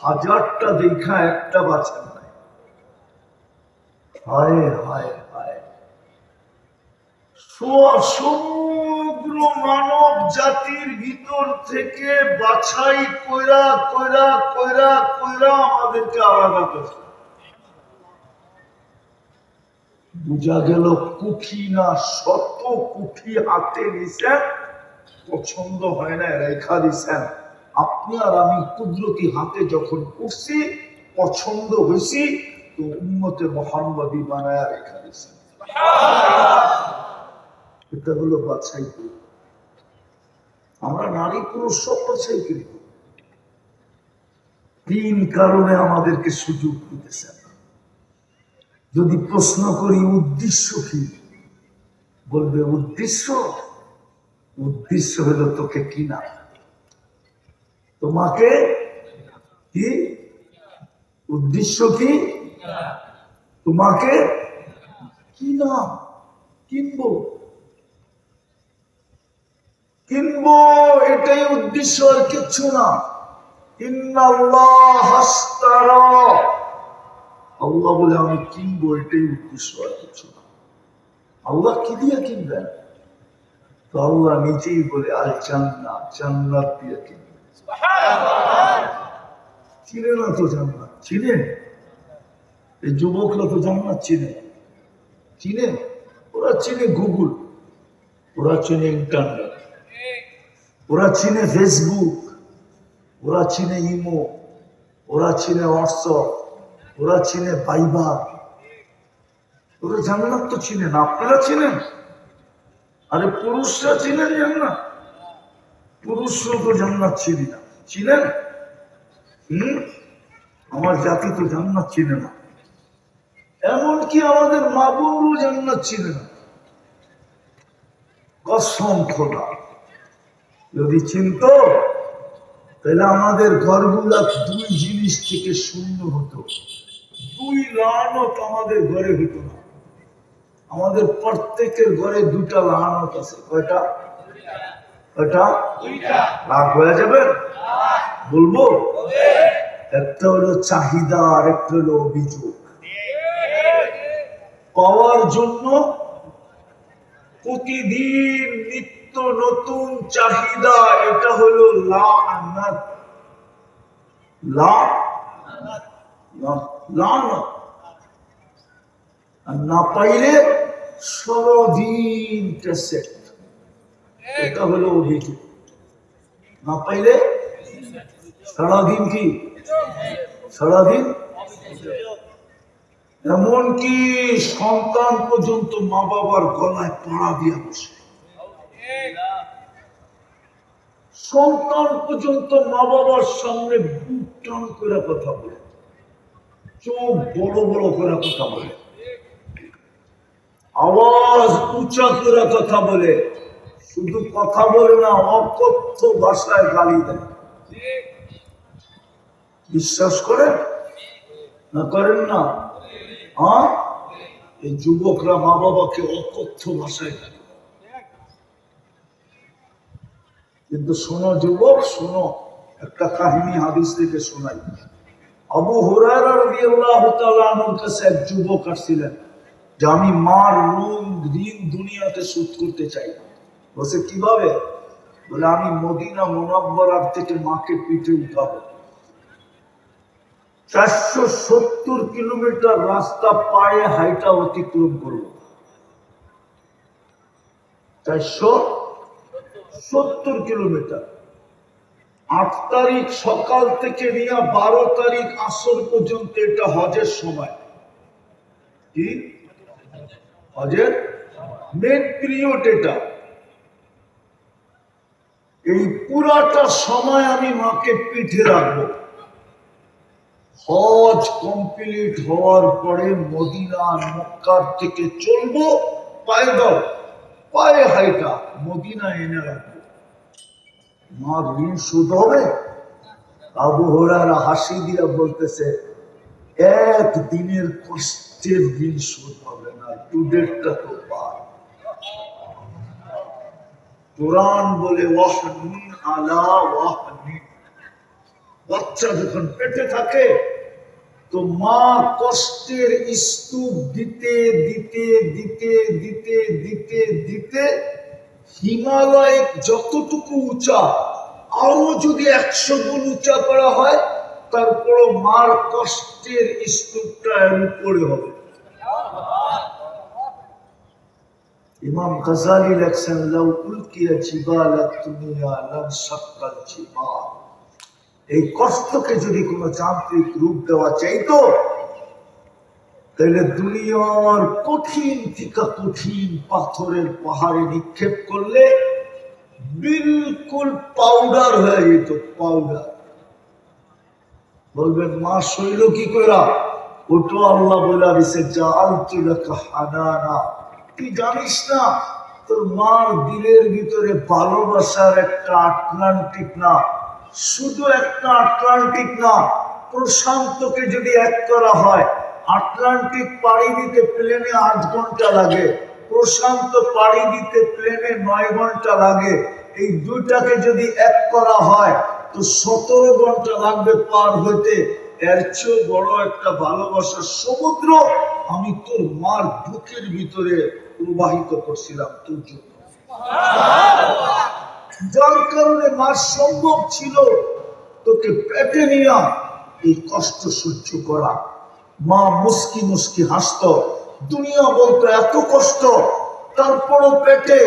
হাজারটা দেখা একটা বাছাই নাই। হায় হায় হায়, সমগ্র মানব জাতির ভিতর থেকে বাছাই কইরা কইরা কইরা কইরা আমাদেরকে আলাদা করছে। বুঝা গেল কুঠি না শত কুঠি হাতে নিছেন, পছন্দ হয় না রেখা দিছেন। আপনি আর আমি কুদরতি হাতে যখন করছি, পছন্দ হয়েছি, তো উম্মতে মুহাম্মাদি বানায়া রেখা দিছেন। এটা হলো বাছাই করি। আমরা নারী পুরুষ সব বাছাই করি। তিন কারণে আমাদেরকে সুযোগ দিতেছেন। যদি প্রশ্ন করি উদ্দেশ্য কি, বলবে উদ্দেশ্য হলো তোকে কিনা, তোমাকে কি উদ্দেশ্য কি, তোমাকে কিনা, কিনবো কিনবো, এটাই উদ্দেশ্য, আর কিচ্ছু না। ইন্নাল্লাহ হাশতারা, আল্লাহ বলে আমি কিনবো, এটাই উদ্দেশ্য, আর কিছু না। আল্লাহ কি দিয়ে কিনবেন? তো আল্লাহ নিজেই বলে আল জান্নাত, জান্নাত দিয়ে কিনবেন। চিনে না তো জান্নাত? চিনে? এই যুবকরা তো জান্নাত চিনে, চিনে? ওরা চিনে গুগল, ওরা চিনে ইন্টারনেট, ওরা চিনে ফেসবুক, ওরা চিনে ইমো, ওরা চিনে হোয়াটসঅ্যাপ, ওরা চিনে ভাইবার। ওরা জান্নাত তো চিনে না, আপনারা চিনেন? আরে পুরুষরা চিনেন জান্নাত? পুরুষরা তো জান্নাত চিনি না, চিনেন? আমার জাতি তো জান্নাত চিনে না, এমনকি আমাদের মা বোনও জান্নাত চিনে না। কসম খোদা, যদি চিনত তাহলে আমাদের ঘরগুলা দুই জিনিস থেকে শূন্য হতো, দুই লানত আমাদের ঘরে হতো না। আমাদের প্রত্যেকের ঘরে দুটা লানত আছে। কয়টা? কয়টা? রাগ হয়ে যাবে বলবো? একটা হলো চাহিদা, আর একটা হলো অভিযোগ। পাওয়ার জন্য প্রতিদিন নিত্য নতুন চাহিদা, এটা হলো লানত। লানত। আর না পাইলে সারাদিন ক্যাসেট, এটা হলো অভিযোগ। না পাইলে সারাদিন কি? সারাদিন। এমনকি সন্তান পর্যন্ত মা বাবার গলায় পাড়া দিয়ে বসে, সন্তান পর্যন্ত মা বাবার সামনে বুক টান করে কথা বলে, চোখ বড় বড় করে কথা বলে, আওয়াজ উঁচা করে কথা বলে। শুধু কথা বলে না, অকথ্য ভাষায় গালি দেয়। বিশ্বাস করেন না করেন না? হ্যাঁ, এই যুবকরা মা বাবাকে অকথ্য ভাষায় গালি। কিন্তু শোনো যুবক, শোনো, একটা কাহিনী হাদিস থেকে শোনাই। আবু হুরায়রা রাদিয়াল্লাহু তাআলা আনহুর কাছে এক যুবক আসছিলেন যে আমি মার ঋণ দুনিয়াতে শোধ করতে চাই। বলছে কিভাবে? বলে আমি মদিনা মুনাওয়ারার থেকে মাকে পিঠে উঠাবো, 470 কিলোমিটার রাস্তা পায়ে হাইটা অতিক্রম করবো। 470 কিলোমিটার। 8 তারিখ সকাল থেকে নিয়ে 12 তারিখ আসর পর্যন্ত এটা হজের সময়। কি হজের মেন পিরিয়ড এটা। এই পুরাটা সময় আমি মাকে পিঠে রাখবো। হজ কমপ্লিট হওয়ার পরে মদিনা মক্কার থেকে চলবো পায়দল, পায়ে হাইটা মদিনা এনে রাখবো। মার ঋণ শোধ হবে? আবু হুরায়রা হাসি দিয়া বলতেছে, একদিনের কষ্টের দিন শোধ হবে না, টুডেরটা তো পার। কোরআন বলে ওয়াহনিন আলা ওয়াহনিন। বাচ্চা যখন পেটে থাকে তো মা কষ্টের স্তূপ দিতে দিতে দিতে দিতে দিতে দিতে হিমালয় যতটুকু উঁচা, আরো যদি 100 গুণ উঁচা করা হয়, তারপর মার কষ্টের স্তূপটা এর উপরে হবে। ইমাম গাজালি লেখছেন, লাউ উলকিয়া জিবালাত দুনিয়া লানশাক্কাল জিবাল। এই কষ্টকে যদি কোনো যান্ত্রিক রূপ দেওয়া চাইতো, তাহলে দুনিয়ার কঠিন থেকে কঠিন পাথরের পাহাড়ে নিক্ষেপ করলে বিলকুল পাউডার হয়ে যেত, পাউডার। বলবেন মা শৈল কি করা? ওটো আল্লাহ বলে দিছে, জাআলতু লাকা হানানা। তুই জানিস না তোর মার দিলের ভিতরে ভালোবাসার একটা আটলান্টিক, না শুধু একটা আটলান্টিক না, প্রশান্তকে যদি এক করা হয়, আটলান্টিক পাড়ি দিতে প্লেনে 8 ঘন্টা লাগে, প্রশান্ত পাড়ি দিতে প্লেনে 9 ঘন্টা লাগে। এই দুইটাকে যদি এক করা হয় তো 17 ঘন্টা লাগবে পার হইতে। এর চেয়ে বড় একটা ভালোবাসার সমুদ্র আমি তোর মার বুকের ভিতরে প্রবাহিত করছিলাম তোর জন্য, যার কারণে মার সম্ভব ছিল তোকে পেটে নিয়ে এই কষ্ট সহ্য করা। মা মুস্কি মুস্কি হাসত, দুনিয়া বলতো এত কষ্ট, তারপরও পেটে।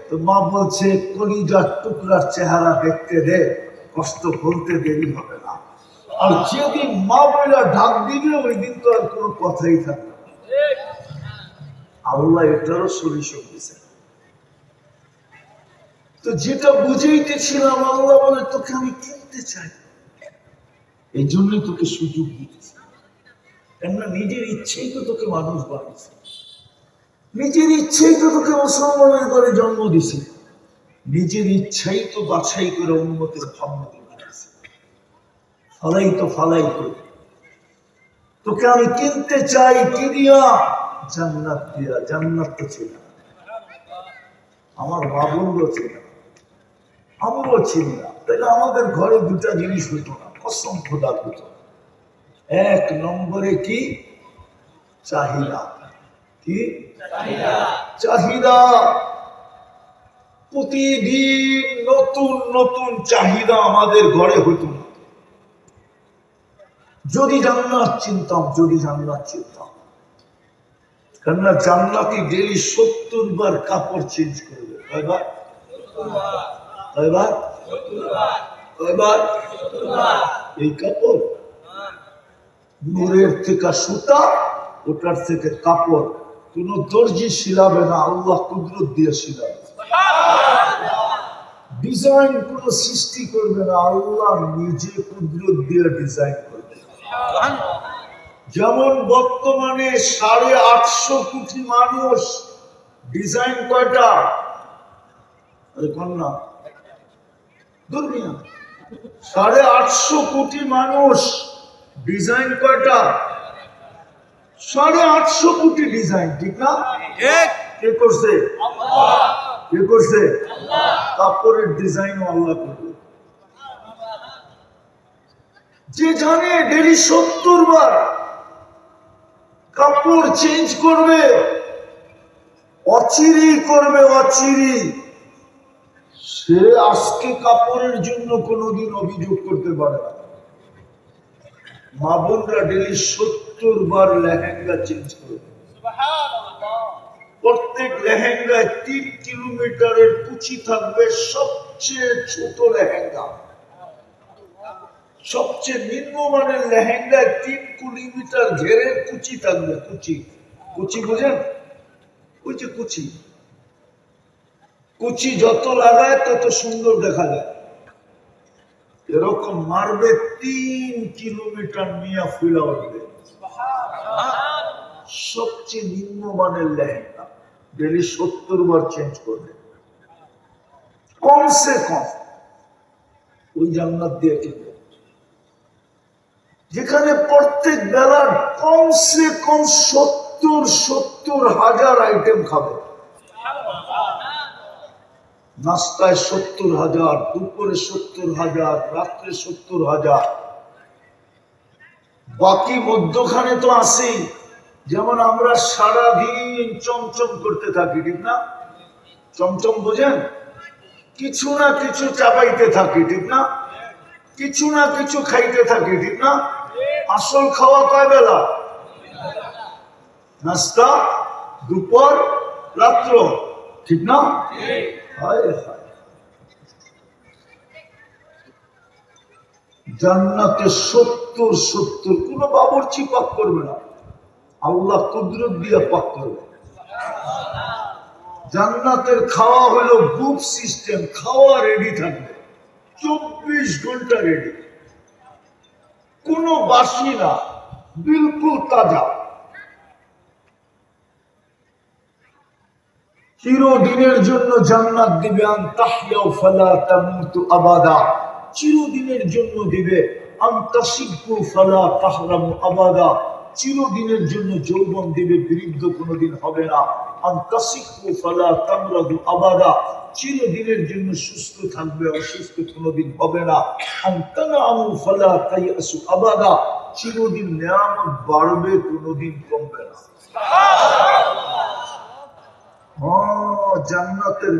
তো মা বলছে, কলিজার টুকরার চেহারা দেখতে দে, কষ্ট বলতে দেরি হবে না। আর যেদিন মা বইলা ঢাক দিবে ওই দিন তো আর কোনো কথাই থাকবে না। আল্লাহ এটারও সলিউশন দিয়েছে। তো যেটা বুঝাইতেছিলাম, আল্লাহ বলে তোকে আমি কিনতে চাই, এই জন্যই তোকে সুযোগ দিতেছি। কেননা নিজের ইচ্ছেই তো তোকে মানুষ বানিয়েছে, নিজের ইচ্ছেই তো তোকে মুসলমানের ঘরে জন্ম দিছে, নিজের ইচ্ছাই তো বাছাই করে উম্মতের ভাবনা বানিয়েছে। ফালাই তো ফালাই করে তোকে আমি কিনতে চাই, কি দিয়া? জান্নাত দিয়া। জান্নাত তো ছিল আমার বাবুরও ছিল, আমরাও চিনি না, তাহলে আমাদের ঘরে দুটা জিনিস হইতো না, কসম খোদা হইতো। 1 নম্বরে কি? চাহিদা। কি চাহিদা? প্রতিদিন নতুন নতুন চাহিদা আমাদের ঘরে হইতো না। যদি জান্নাত চিনতাম, যদি জান্নাত চিনতাম, কেননা জান্নাতি ডেলি 70 বার কাপড় চেঞ্জ করবে। কয়বার? কয়বার? কয়বার? এই কাপড় নূরের থেকে সুতা, ওটার থেকে কাপড়। কোন দর্জি শিলাবে না, আল্লাহ কুদরত দিয়ে শিলাবে। ডিজাইন কোন সৃষ্টি করবে না, আল্লাহ নিজে কুদরত দিয়ে ডিজাইন করবে। যেমন বর্তমানে 850 কোটি মানুষ, ডিজাইন কয়টা? কন্যা দুনিয়া 850 কোটি মানুষ, ডিজাইন কয়টা? 850 কোটি ডিজাইন, ঠিক না? কে করছে? কে করছে? কাপড়ের ডিজাইন আল্লাহ করবে। যে জানে ডেলি 70 বার কাপড় চেঞ্জ করবে, অচিরি করবে, অচিরি, সে আজকে কাপড়ের জন্য কোনোদিন অভিযোগ করতে পারে না। মা বোনরা ডেলি 70 বার লেহেঙ্গা চেঞ্জ করবে। প্রত্যেক লেহেঙ্গায় 3 কিলোমিটারের কুচি থাকবে, সবচেয়ে ছোট লেহেঙ্গা। সবচেয়ে নিম্নমানের লেহেঙ্গায় 3 কিলোমিটার ঘেরের কুচি থাকবে। কুচি, কুচি বুঝেন? ওই যে কুচি, কুচি যত লাগায় তত সুন্দর দেখা যায়। এরকম মারবে 3 কিলোমিটার নিয়ে ফুলা উঠবে। সবচেয়ে নিম্নমানের লেহেঙ্গা ডেলি 70 বার চেঞ্জ করবে কমসে কম। ওই জান্নাত দিয়ে কিনবে। যেখানে প্রত্যেক বেলার কমসে কম 70,000 আইটেম খাবে। নাস্তায় 70,000, দুপুরে 70,000, রাত্রে 70,000। বাকি মধ্যখানে তো আসেই। যেমন আমরা সারাদিন চমচম করতে থাকি, ঠিক না? চমচম বোঝেন? কিছু না কিছু চাবাইতে থাকি, ঠিক না? কিছু না কিছু খাইতে থাকি, ঠিক না? আসল খাওয়া কয় বেলা? নাস্তা, দুপুর, রাত্র, ঠিক না? জান্নাতে 70 কোন বাবুর্চি পাক করবে না, আল্লাহ কুদরত দিয়ে পাক করবে। জান্নাতের খাওয়া হলো বুফ সিস্টেম, খাওয়া রেডি থাকবে 24 ঘন্টা রেডি, কোনো বাসি না, বিলকুল তাজা। চিরদিনের জন্য জান্নাত দিবে, আন তাহইয়া ফালা তামুতু আবাদা, চিরদিনের জন্য দিবে, আন তাসিবু ফালা তাহরামু আবাদা, চিরদিনের জন্য যৌবন দিবে, বৃদ্ধ কোনোদিন হবে না। আন তাসিবু ফালা তামরাদু আবাদা, চিরদিনের জন্য সুস্থ থাকবে, অসুস্থ কোনোদিন হবে না। আন তানামু ফালা তাইয়াসু আবাদা, চিরদিন নিয়ামত বাড়বে, কোনোদিন কমবে না। জান্নাতের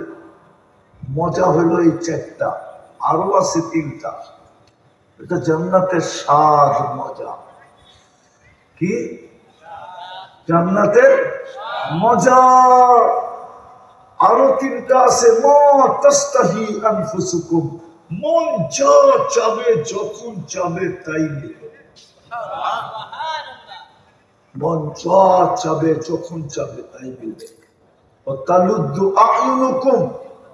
মজা হলো এই 4টা, আরো আছে 3টা। এটা জান্নাতের স্বাদ, মজা। কি জান্নাতের মজা? আরো 3টা আছে। মা তাস্তাহি আনফুসুকুম, মন যা চাবে, যখন চাবে তাই নেবে। মন যা চাবে, যখন চাবে তাই নেবে। তালুদ্দু আয়ুনুকুম,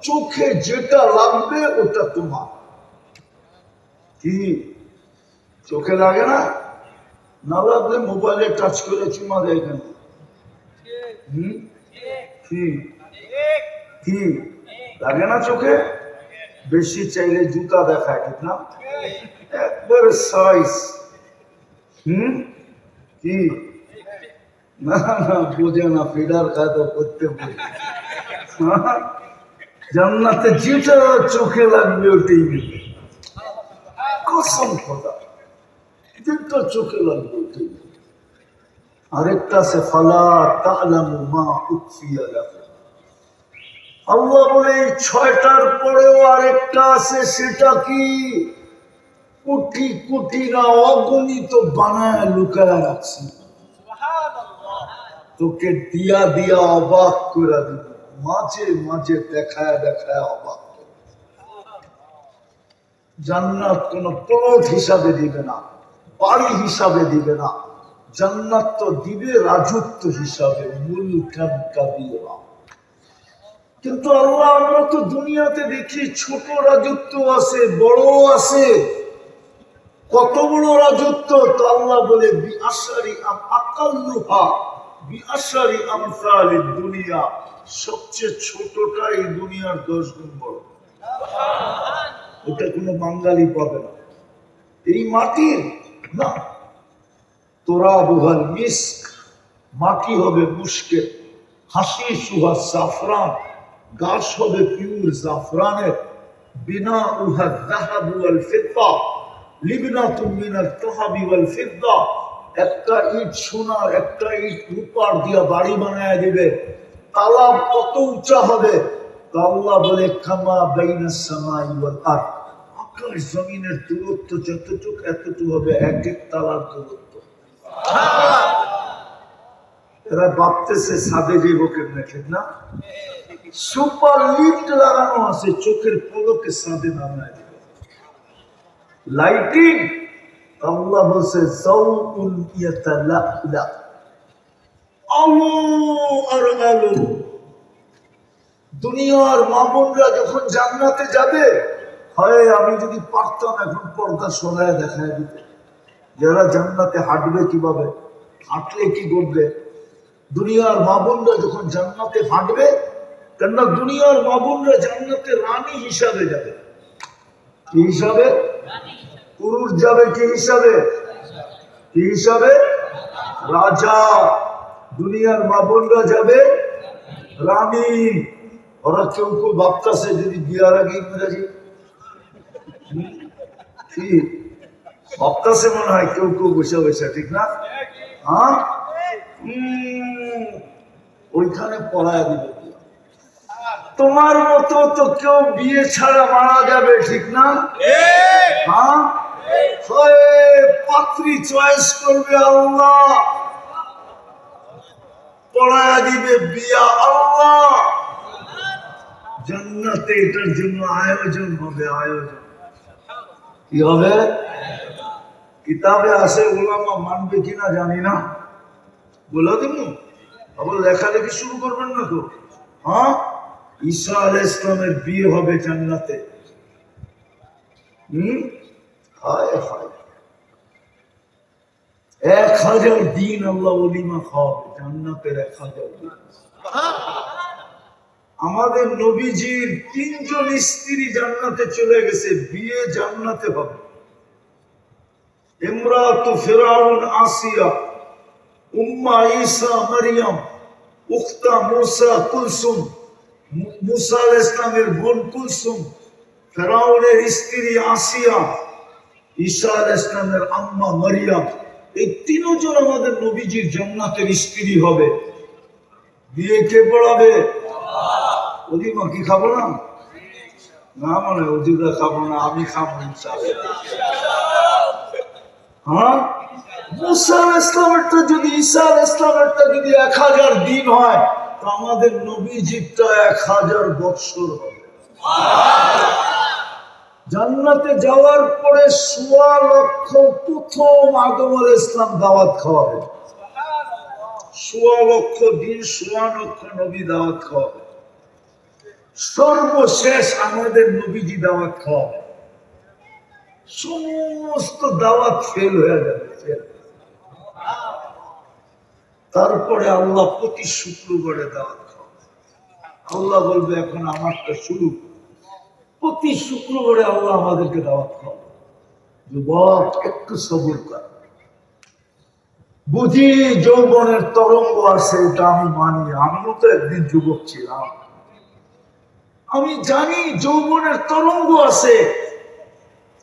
চোখে যেটা লাগবে ওটা তোমার। কি চোখে লাগে না? না লাগলে মোবাইলে টাচ করে চুমা দেয় কেন? কি লাগে না চোখে? বেশি চাইলে জুতা দেখায়, ঠিক না? একবারে সাইজ। কি না না বোঝে না, ফিডার খায় তো করতে বোঝে। জান্নাতে যেটা চোখে লাগবে ওটাই নেবে, কসম খোদা, যেটা চোখে লাগবে ওটাই নেবে। আরেকটা আছে ফালা তা'লামু মা উখফিয়া লাকুম, আল্লাহ বলে এই 6টার পরেও আরেকটা আছে। সেটা কি? কোটি কোটি না, অগণিত বানায় লুকায় রাখছি, তোকে দিয়া দিয়া অবাক করে দিব, মাঝে মাঝে দেখায় দেখায় অবাক করে। জান্নাত কোন প্লট হিসাবে দিবে না, বাড়ি হিসাবে দিবে না, জান্নাত তো দিবে রাজত্ব হিসাবে, মুলকান কাবীরা। কিন্তু আল্লাহ, আমরা তো দুনিয়াতে দেখি ছোট রাজত্ব আছে, বড় আছে। কত বড় রাজত্ব? তো আল্লাহ বলে বিআশারি আকাল্লুহা বিআশারি আমসালিদ দুনিয়া, সবচেয়ে ছোটটা এই দুনিয়ার 10 গুণ বড়। ওটা কোনো বাঙালি পাবে না, এই মাটির না। তোরাবুহাল মিস্ক, মাটি হবে মুশকে, হাসি সুহা জাফরান, গাছ হবে পিওর জাফরানের, বিনা উহা যাহাবু ওয়াল ফিদ্দা, লিবনাতুম মিনাত তাহাবি ওয়াল ফিদ্দা, একটা ইট সোনার, একটা ইট রূপার দিয়া বাড়ি বানায় দিবে। তালাব কত উঁচা হবে? তো আল্লাহ বলে কামা বাইনাস সামাই ওয়াল আরদ, আকাশ জমিনের দূরত্ব যতটুকু এতটুকু হবে এক এক তালার দূরত্ব। এরা ভাবতেছে ছাদে যাইব কেমনে, ঠিক না? সুপার লিফট লাগানো আছে, চোখের পলকে ছাদে নামায় দিবে। লাইটিং, আল্লাহ বলছে যাউন ইয়াতালালা, আলো আর আলো। দুনিয়ার মা বোনরা যখন জান্নাতে যাবে, হয় আমি যদি পারতাম এখন পর্দা সরায় দেখায় দিতে, যারা জান্নাতে হাঁটবে কিভাবে, হাঁটলে কি করবে। দুনিয়ার মা বোনরা যখন জান্নাতে হাঁটবে, কেননা দুনিয়ার মা বোনরা জান্নাতে রানী হিসাবে যাবে। কি হিসাবে? পুরুষ যাবে কি হিসাবে? কি হিসাবে? রাজা। দুনিয়ার মা বোনরা যাবে রানী। ওরা কেউ কেউ ভাবতেছে যদি বিয়ার আগে ইংরেজি কি ভাবতেছে মনে হয় কেউ কেউ বসে বসে, ঠিক না? হ্যাঁ, ওইখানে পড়ায় দিবে। তোমার মতো তো কেউ বিয়ে ছাড়া মারা যাবে, ঠিক না? হ্যাঁ, পাত্রী চয়েস করবে আল্লাহ, পড়ায় দিবে বিয়া আল্লাহ। জান্নাতে এটার জন্য আয়োজন হবে। আয়োজন কি হবে? কিতাবে আছে, ওলামা মানবে কিনা জানি না, বলে দিব। আবার লেখালেখি শুরু করবেন না তো। হ্যাঁ, ঈসা আলাইহিস সালামের বিয়ে হবে জান্নাতে। হায় হায়, 1000 দিন আল্লাহ ওলিমা খাওয়াবে জান্নাতের। 1000 দিন। আমাদের নবীজির 3 জন স্ত্রী জান্নাতে চলে গেছে, বিয়ে জান্নাতে হবে। ইমরাতু ফিরাউন আসিয়া, উম্মা ঈসা মারিয়াম, উখতা মুসা কুলসুম, মুসা আলাইহিস সালামের বোন কুলসুম, ফিরাউনের স্ত্রী আসিয়া, ঈসা আলাইহিস সালামের আম্মা মারিয়াম, এই 3 জন আমাদের নবীজির জান্নাতের স্ত্রী হবে। বিয়ে কে পড়াবে? ওদিমা কি খাবো না? না মানে ওদিকে খাবো না, আমি খাবো ইনশাআল্লাহ। হ্যাঁ, মুসা আলাইহিস সালামেরটা যদি, ঈসা আলাইহিস সালামেরটা যদি 1000 দিন হয়, তো আমাদের নবীজিরটা 1000 বৎসর হবে। জান্নাতে যাওয়ার পরে 1.25 লক্ষ প্রথম আদম আলাইহিস সালাম দাওয়াত খাওয়াবে। 1.25 লক্ষ দিন, 1.25 লক্ষ নবী দাওয়াত খাওয়াবে। সর্বশেষ আমাদের নবীজি দাওয়াত খাওয়াবে। সমস্ত দাওয়াত ফেল হয়ে যাবে। তারপরে আল্লাহ প্রতি শুক্রবারে দাওয়াত খাওয়াবে। আল্লাহ বলবে এখন আমারটা শুরু। প্রতি শুক্রবারে আল্লাহ আমাদেরকে দাওয়াত খাওয়াবে। যুবক একটু সবুর কর। বুঝি যৌবনের তরঙ্গ আছে, এটা আমি মানি। আমিও তো একদিন যুবক ছিলাম, আমি জানি যৌবনের তরঙ্গ আছে।